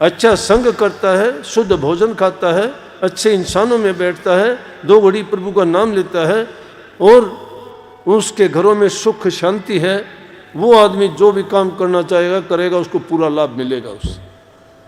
अच्छा संग करता है, शुद्ध भोजन खाता है, अच्छे इंसानों में बैठता है, 2 घड़ी प्रभु का नाम लेता है और उसके घरों में सुख शांति है, वो आदमी जो भी काम करना चाहेगा करेगा, उसको पूरा लाभ मिलेगा उससे।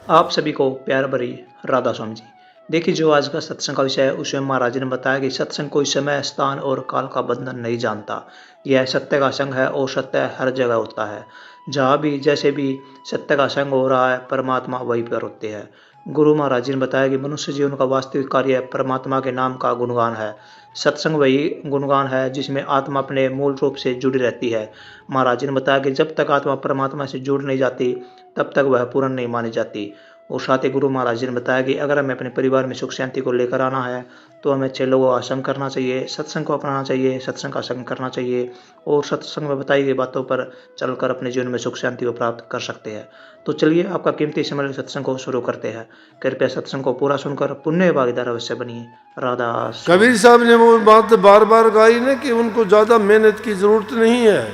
आप सभी को प्यार भरी राधा स्वामी जी। देखिए, जो आज का सत्संग का विषय है उसमें महाराज जी ने बताया कि सत्संग कोई समय, स्थान और काल का बंधन नहीं जानता। यह सत्य का संग है और सत्य हर जगह होता है। जहाँ भी जैसे भी सत्य का संग हो रहा है, परमात्मा वहीं पर होते हैं। गुरु महाराज जी ने बताया कि मनुष्य जीवन का वास्तविक कार्य परमात्मा के नाम का गुणगान है। सत्संग वही गुणगान है जिसमें आत्मा अपने मूल रूप से जुड़ी रहती है। महाराज जी ने बताया कि जब तक आत्मा परमात्मा से जुड़ नहीं जाती तब तक वह पूर्ण नहीं मानी जाती। और साथ ही गुरु महाराज जी ने बताया कि अगर हमें अपने परिवार में सुख शांति को लेकर आना है तो हमें 6 लोगों का संग करना चाहिए, सत्संग को अपनाना चाहिए, सत्संग का संग करना चाहिए और सत्संग में बताई गई बातों पर चलकर अपने जीवन में सुख शांति को प्राप्त कर सकते हैं। तो चलिए आपका कीमती समय सत्संग को शुरू करते हैं। कृपया सत्संग को पूरा सुनकर पुण्य भागीदार अवश्य बनिए। राधा स्वामी। कबीर साहब ने वो बात बार बार गाई ना कि उनको ज़्यादा मेहनत की ज़रूरत नहीं है,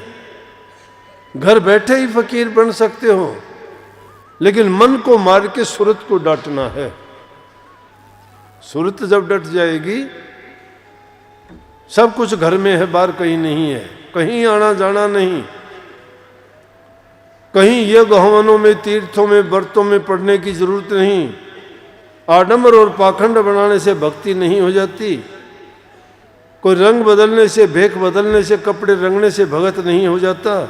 घर बैठे ही फकीर बन सकते हो, लेकिन मन को मार के सूरत को डांटना है। सूरत जब डट जाएगी, सब कुछ घर में है, बाहर कहीं नहीं है, कहीं आना जाना नहीं, कहीं यज्ञ हवनों में, तीर्थों में, व्रतों में पढ़ने की जरूरत नहीं। आडंबर और पाखंड बनाने से भक्ति नहीं हो जाती, कोई रंग बदलने से, भेख बदलने से, कपड़े रंगने से भगत नहीं हो जाता।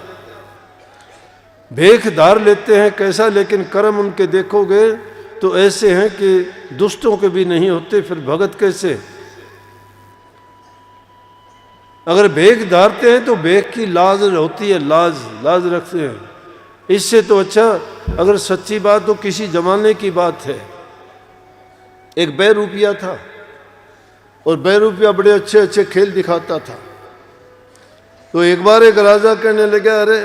भेख धार लेते हैं कैसा, लेकिन कर्म उनके देखोगे तो ऐसे हैं कि दुष्टों के भी नहीं होते, फिर भगत कैसे? अगर भेख धारते हैं तो भेख की लाज होती है, लाज रखते हैं। इससे तो अच्छा, अगर सच्ची बात तो किसी जमाने की बात है, एक बहरूपिया था और बहरूपिया बड़े अच्छे अच्छे खेल दिखाता था। तो एक बार एक राजा कहने लगा, अरे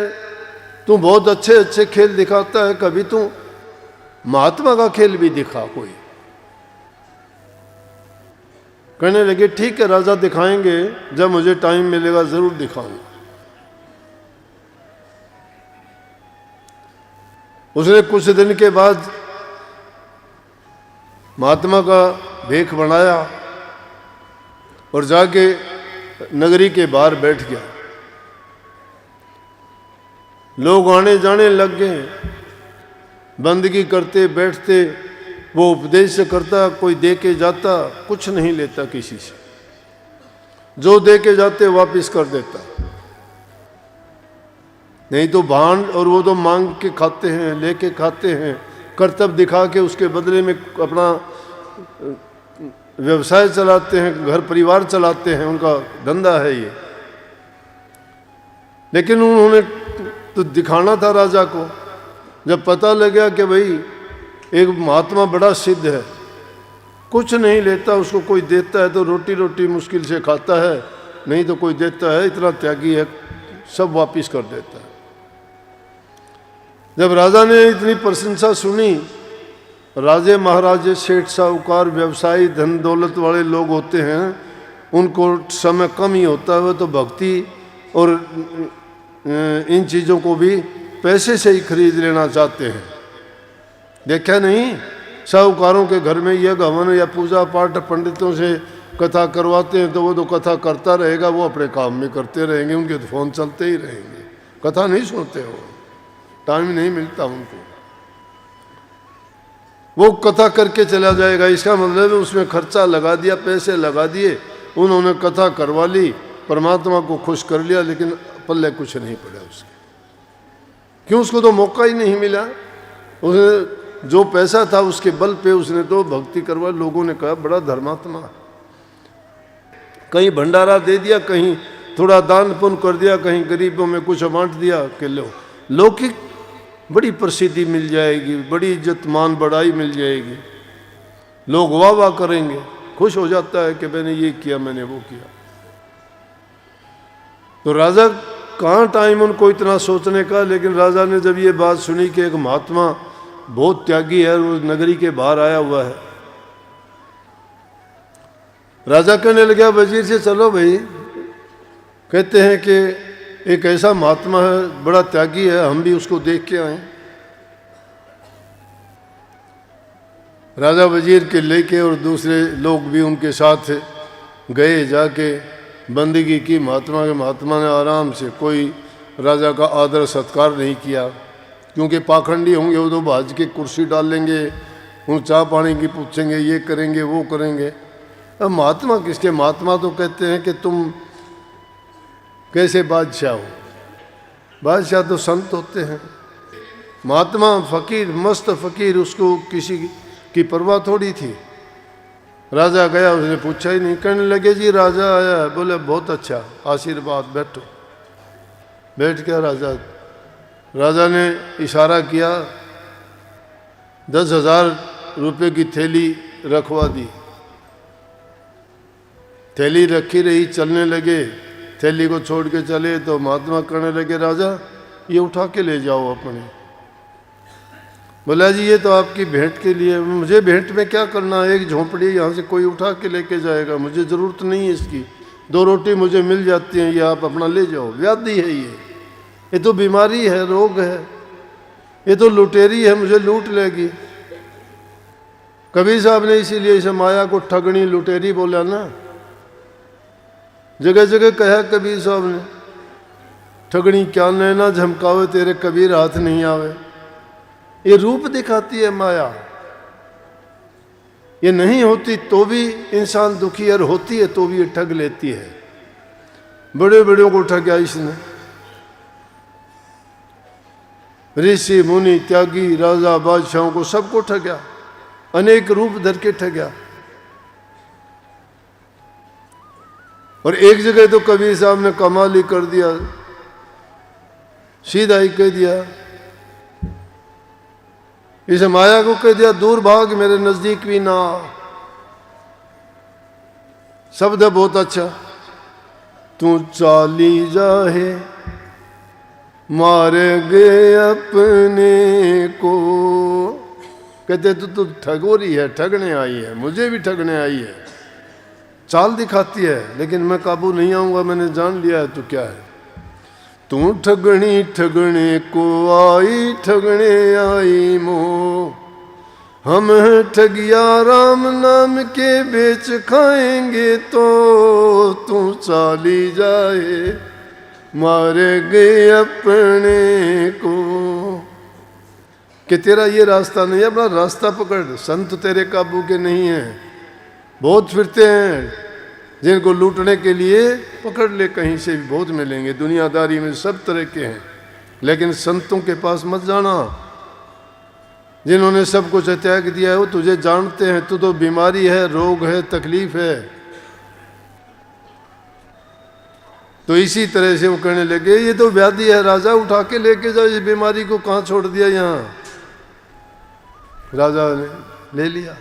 तू बहुत अच्छे अच्छे खेल दिखाता है, कभी तू महात्मा का खेल भी दिखा कोई। कहने लगे ठीक है राजा, दिखाएंगे, जब मुझे टाइम मिलेगा जरूर दिखाऊंगा। उसने कुछ दिन के बाद महात्मा का भेख बनाया और जाके नगरी के बाहर बैठ गया। लोग आने जाने लग गए, बंदगी करते बैठते, वो उपदेश करता, कोई दे के जाता, कुछ नहीं लेता किसी से, जो दे के जाते वापस कर देता। नहीं तो भांड, और वो तो मांग के खाते हैं, लेके खाते हैं, कर्तव्य दिखा के उसके बदले में अपना व्यवसाय चलाते हैं, घर परिवार चलाते हैं, उनका धंधा है ये। लेकिन उन्होंने तो दिखाना था राजा को। जब पता लगा कि भाई एक महात्मा बड़ा सिद्ध है, कुछ नहीं लेता, उसको कोई देता है तो रोटी रोटी मुश्किल से खाता है, नहीं तो कोई देता है, इतना त्यागी है, सब वापिस कर देता है। जब राजा ने इतनी प्रशंसा सुनी, राजे महाराजे, सेठ साहूकार, व्यवसायी, धन दौलत वाले लोग होते हैं, उनको समय कम ही होता है, तो भक्ति और इन चीज़ों को भी पैसे से ही खरीद लेना चाहते हैं। देखा नहीं, साहूकारों के घर में यज्ञ हवन या पूजा पाठ पंडितों से कथा करवाते हैं, तो वो तो कथा करता रहेगा, वो अपने काम में करते रहेंगे, उनके तो फोन चलते ही रहेंगे, कथा नहीं सुनते, हो टाइम नहीं मिलता उनको। वो कथा करके चला जाएगा, इसका मतलब है उसमें खर्चा लगा दिया, पैसे लगा दिए, उन्होंने कथा करवा ली, परमात्मा को खुश कर लिया, लेकिन पल्ले कुछ नहीं पड़ा उसके। क्यों? उसको तो मौका ही नहीं मिला। उसने जो पैसा था उसके बल पे उसने तो भक्ति करवा। लोगों ने कहा बड़ा धर्मात्मा, कहीं भंडारा दे दिया, कहीं थोड़ा दान पुण्य कर दिया, कहीं गरीबों में कुछ बांट दिया कि लो, लौकिक बड़ी प्रसिद्धि मिल जाएगी, बड़ी इज्जत मान बढ़ाई मिल जाएगी, लोग वाह वाह करेंगे, खुश हो जाता है कि मैंने ये किया, मैंने वो किया। तो राजा कहाँ टाइम उनको इतना सोचने का। लेकिन राजा ने जब ये बात सुनी कि एक महात्मा बहुत त्यागी है, वो नगरी के बाहर आया हुआ है, राजा कहने लगा वजीर से, चलो भाई, कहते हैं कि एक ऐसा महात्मा है, बड़ा त्यागी है, हम भी उसको देख के आए। राजा वजीर के लेके और दूसरे लोग भी उनके साथ गए, जाके बंदगी की महात्मा के। महात्मा ने आराम से, कोई राजा का आदर सत्कार नहीं किया, क्योंकि पाखंडी होंगे वो तो भाज के कुर्सी डाल लेंगे, उन चाय पानी की पूछेंगे, ये करेंगे वो करेंगे। अब महात्मा किसके? महात्मा तो कहते हैं कि तुम कैसे बादशाह हो। बादशाह तो संत होते हैं। महात्मा फकीर, मस्त फकीर, उसको किसी की परवाह थोड़ी थी। राजा गया, उसने पूछा ही नहीं, कहने लगे जी राजा आया है। बोले बहुत अच्छा, आशीर्वाद, बैठो। बैठ गया राजा। राजा ने इशारा किया, 10,000 रुपये की थैली रखवा दी। थैली रखी रही, चलने लगे, थैली को छोड़ के चले तो महात्मा कहने लगे राजा ये उठा के ले जाओ अपने। बोला जी ये तो आपकी भेंट के लिए, मुझे भेंट में क्या करना है, एक झोंपड़ी यहाँ से कोई उठा के लेके जाएगा, मुझे ज़रूरत नहीं है इसकी, 2 रोटी मुझे मिल जाती हैं, ये आप अपना ले जाओ। व्याधि है ये तो बीमारी है, रोग है, ये तो लुटेरी है, मुझे लूट लेगी। कबीर साहब ने इसीलिए इस माया को ठगनी लुटेरी बोला ना, जगह जगह कहा कबीर साहब ने, ठगनी क्या नैना झमकावे तेरे कबीर हाथ नहीं आवे। ये रूप दिखाती है माया, ये नहीं होती तो भी इंसान दुखी, और होती है तो भी ये ठग लेती है। बड़े बड़ों को ठगा इसने, ऋषि मुनि त्यागी राजा बादशाहों को सबको ठगा, अनेक रूप धर के ठगा। और एक जगह तो कबीर साहब ने कमाल ही कर दिया, सीधा ही कह दिया, इस माया को कह दिया दूर भाग, मेरे नजदीक भी ना। शब्द है बहुत अच्छा, तू चाली जाहे मारेगे अपने को। कहते तू ठगोरी है, ठगने आई है, मुझे भी ठगने आई है। चाल दिखाती है लेकिन मैं काबू नहीं आऊंगा, मैंने जान लिया है तो क्या है। तू ठगनी ठगने को आई, ठगने आई मो, हम ठगिया राम नाम के बेच खाएंगे तो। तू चाली जाए मारेगे अपने को। कि तेरा ये रास्ता नहीं है, अपना रास्ता पकड़। संत तेरे काबू के नहीं हैं, बहुत फिरते हैं, जिनको लूटने के लिए पकड़ ले, कहीं से भी बहुत मिलेंगे। दुनियादारी में सब तरह के हैं, लेकिन संतों के पास मत जाना, जिन्होंने सब कुछ त्याग दिया है। वो तुझे जानते हैं, तू तो बीमारी है, रोग है, तकलीफ है। तो इसी तरह से वो कहने लगे ये तो व्याधि है, राजा उठा के लेके जाओ, इस बीमारी को कहाँ छोड़ दिया यहाँ। राजा ने ले लिया,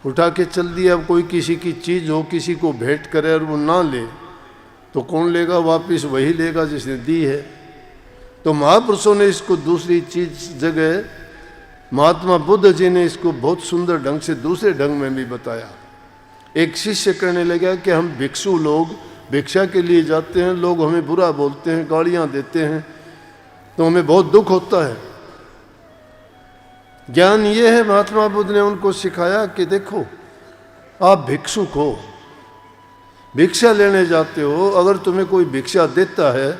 उठा के चल दिया। अब कोई किसी की चीज़ हो, किसी को भेंट करे और वो ना ले तो कौन लेगा वापस? वही लेगा जिसने दी है। तो महापुरुषों ने इसको दूसरी चीज जगह, महात्मा बुद्ध जी ने इसको बहुत सुंदर ढंग से दूसरे ढंग में भी बताया। एक शिष्य कहने लगा कि हम भिक्षु लोग भिक्षा के लिए जाते हैं, लोग हमें बुरा बोलते हैं, गालियां देते हैं, तो हमें बहुत दुख होता है। ज्ञान ये है, महात्मा बुद्ध ने उनको सिखाया कि देखो आप भिक्षुक हो, भिक्षा लेने जाते हो, अगर तुम्हें कोई भिक्षा देता है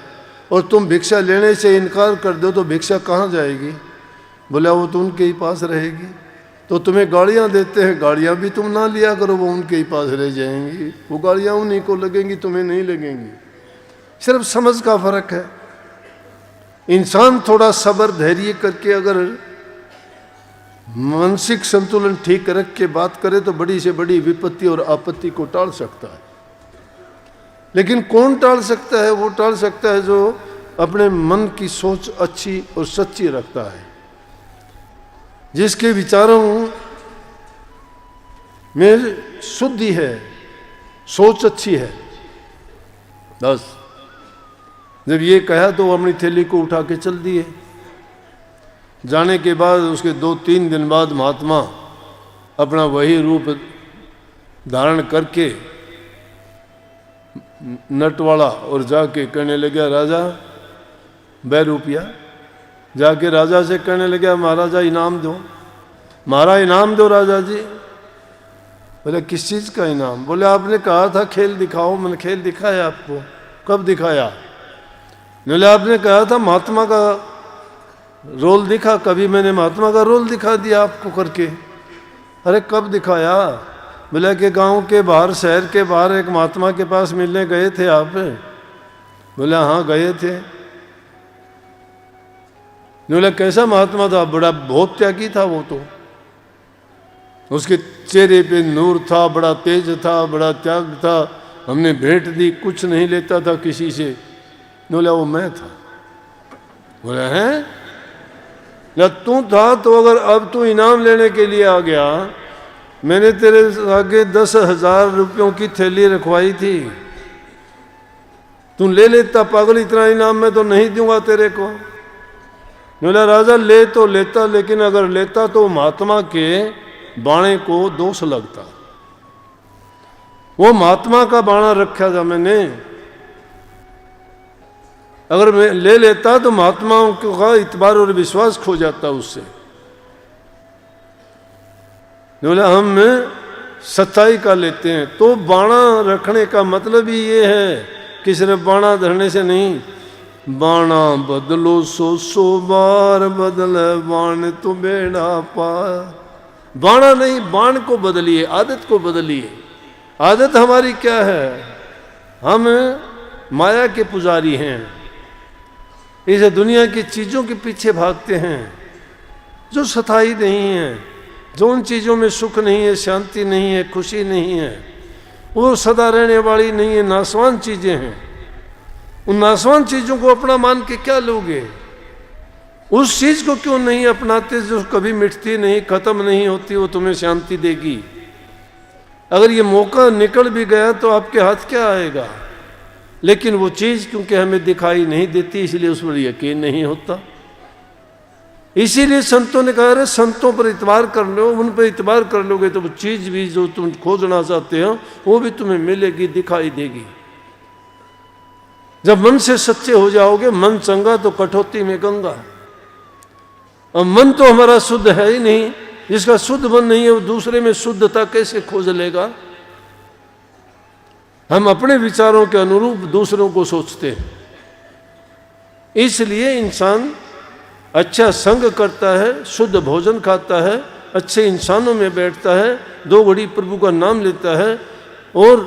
और तुम भिक्षा लेने से इनकार कर दो तो भिक्षा कहाँ जाएगी? बोला वो तो उनके ही पास रहेगी। तो तुम्हें गाड़ियाँ देते हैं, गाड़ियाँ भी तुम ना लिया करो, वो उनके ही पास रह जाएंगी, वो गाड़ियाँ उन्हीं को लगेंगी, तुम्हें नहीं लगेंगी। सिर्फ समझ का फर्क है। इंसान थोड़ा सब्र धैर्य करके अगर मानसिक संतुलन ठीक रख के बात करे तो बड़ी से बड़ी विपत्ति और आपत्ति को टाल सकता है। लेकिन कौन टाल सकता है? वो टाल सकता है जो अपने मन की सोच अच्छी और सच्ची रखता है, जिसके विचारों में शुद्धि है, सोच अच्छी है। बस जब ये कहा तो वो अपनी थैली को उठा के चल दिए। जाने के बाद उसके 2-3 दिन बाद महात्मा अपना वही रूप धारण करके नटवाड़ा और जाके कहने लगा राजा 2 रुपया। जाके राजा से कहने लगा महाराजा इनाम दो। हमारा इनाम दो राजा जी। बोले किस चीज़ का इनाम? बोले आपने कहा था खेल दिखाओ, मैंने खेल दिखाया आपको। कब दिखाया? बोले आपने कहा था महात्मा का रोल दिखा, कभी मैंने महात्मा का रोल दिखा दिया आपको करके। अरे कब दिखाया? बोले कि गांव के बाहर, शहर के बाहर एक महात्मा के पास मिलने गए थे आप। बोले हाँ गए थे। बोले कैसा महात्मा था? बड़ा बहुत त्यागी था वो तो, उसके चेहरे पे नूर था, बड़ा तेज था, बड़ा त्याग था। हमने भेंट दी, कुछ नहीं लेता था किसी से। बोला वो मैं था। बोला हैं? तू था तो अगर अब तू इनाम लेने के लिए आ गया, मैंने तेरे आगे 10,000 रुपयों की थैली रखवाई थी, तू ले लेता पागल, इतना इनाम मैं तो नहीं दूंगा तेरे को। बोला राजा ले तो लेता, लेकिन अगर लेता तो महात्मा के बाणे को दोष लगता। वो महात्मा का बाणा रखा था मैंने, अगर मैं ले लेता तो महात्माओं का इतबार और विश्वास खो जाता उससे। बोला हम सच्चाई का लेते हैं। तो बाणा रखने का मतलब ही ये है कि सिर्फ बाणा धरने से नहीं, बाणा बदलो 100 बार बदले बाण तो बेड़ा पार। बाणा नहीं, बाण को बदलिए, आदत को बदलिए। आदत हमारी क्या है? हम माया के पुजारी हैं, इस दुनिया की चीज़ों के पीछे भागते हैं जो सताई नहीं है, जो उन चीज़ों में सुख नहीं है, शांति नहीं है, खुशी नहीं है, वो सदा रहने वाली नहीं है, नासवान चीज़ें हैं। उन नासवान चीज़ों को अपना मान के क्या लोगे? उस चीज़ को क्यों नहीं अपनाते जो कभी मिटती नहीं, खत्म नहीं होती, वो तुम्हें शांति देगी। अगर ये मौका निकल भी गया तो आपके हाथ क्या आएगा? लेकिन वो चीज़ क्योंकि हमें दिखाई नहीं देती, इसलिए उस पर यकीन नहीं होता। इसीलिए संतों ने कहा अरे संतों पर इतबार कर लो, उन पर इतबार कर लोगे तो वो चीज़ भी जो तुम खोजना चाहते हो वो भी तुम्हें मिलेगी, दिखाई देगी। जब मन से सच्चे हो जाओगे, मन चंगा तो कठौती में गंगा। और मन तो हमारा शुद्ध है ही नहीं, जिसका शुद्ध मन नहीं है वो दूसरे में शुद्धता कैसे खोज लेगा? हम अपने विचारों के अनुरूप दूसरों को सोचते हैं। इसलिए इंसान अच्छा संग करता है, शुद्ध भोजन खाता है, अच्छे इंसानों में बैठता है, 2 घड़ी प्रभु का नाम लेता है और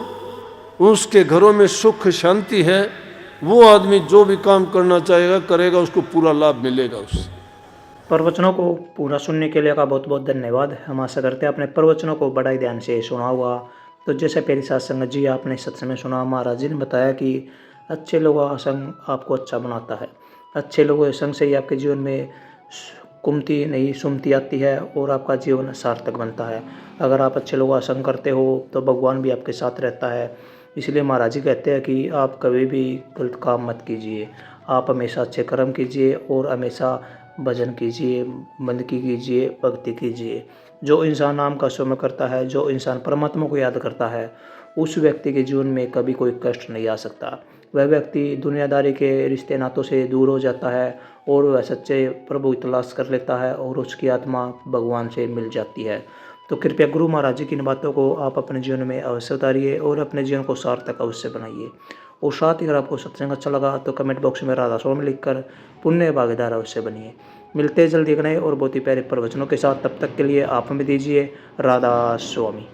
उसके घरों में सुख शांति है, वो आदमी जो भी काम करना चाहेगा करेगा, उसको पूरा लाभ मिलेगा उससे। प्रवचनों को पूरा सुनने के लिए का बहुत बहुत धन्यवाद। हम आशा करते हैं अपने प्रवचनों को बड़ा ही ध्यान से सुना हुआ। तो जैसे पहली सात संगत जी आपने सत्संग में सुना, महाराज जी ने बताया कि अच्छे लोगों का संग आपको अच्छा बनाता है। अच्छे लोगों के संग से ही आपके जीवन में कुमति नहीं सुमति आती है और आपका जीवन सार्थक बनता है। अगर आप अच्छे लोगों का संग करते हो तो भगवान भी आपके साथ रहता है। इसलिए महाराज जी कहते हैं कि आप कभी भी गलत काम मत कीजिए, आप हमेशा अच्छे कर्म कीजिए और हमेशा भजन कीजिए, बंदगी कीजिए, भक्ति कीजिए। जो इंसान नाम का स्मरण करता है, जो इंसान परमात्मा को याद करता है, उस व्यक्ति के जीवन में कभी कोई कष्ट नहीं आ सकता। वह व्यक्ति दुनियादारी के रिश्ते नातों से दूर हो जाता है और वह सच्चे प्रभु की तलाश कर लेता है और उसकी आत्मा भगवान से मिल जाती है। तो कृपया गुरु महाराज जी की इन बातों को आप अपने जीवन में अवश्य उतारिए और अपने जीवन को सार्थक अवश्य बनाइए। और साथ ही अगर आपको सत्संग अच्छा लगा तो कमेंट बॉक्स में राधा स्वामी लिखकर पुण्य भागीदार अवश्य बनिए। मिलते हैं जल्दी एक नए और बहुत ही प्यारे प्रवचनों के साथ। तब तक के लिए आप हमें दीजिए राधा स्वामी।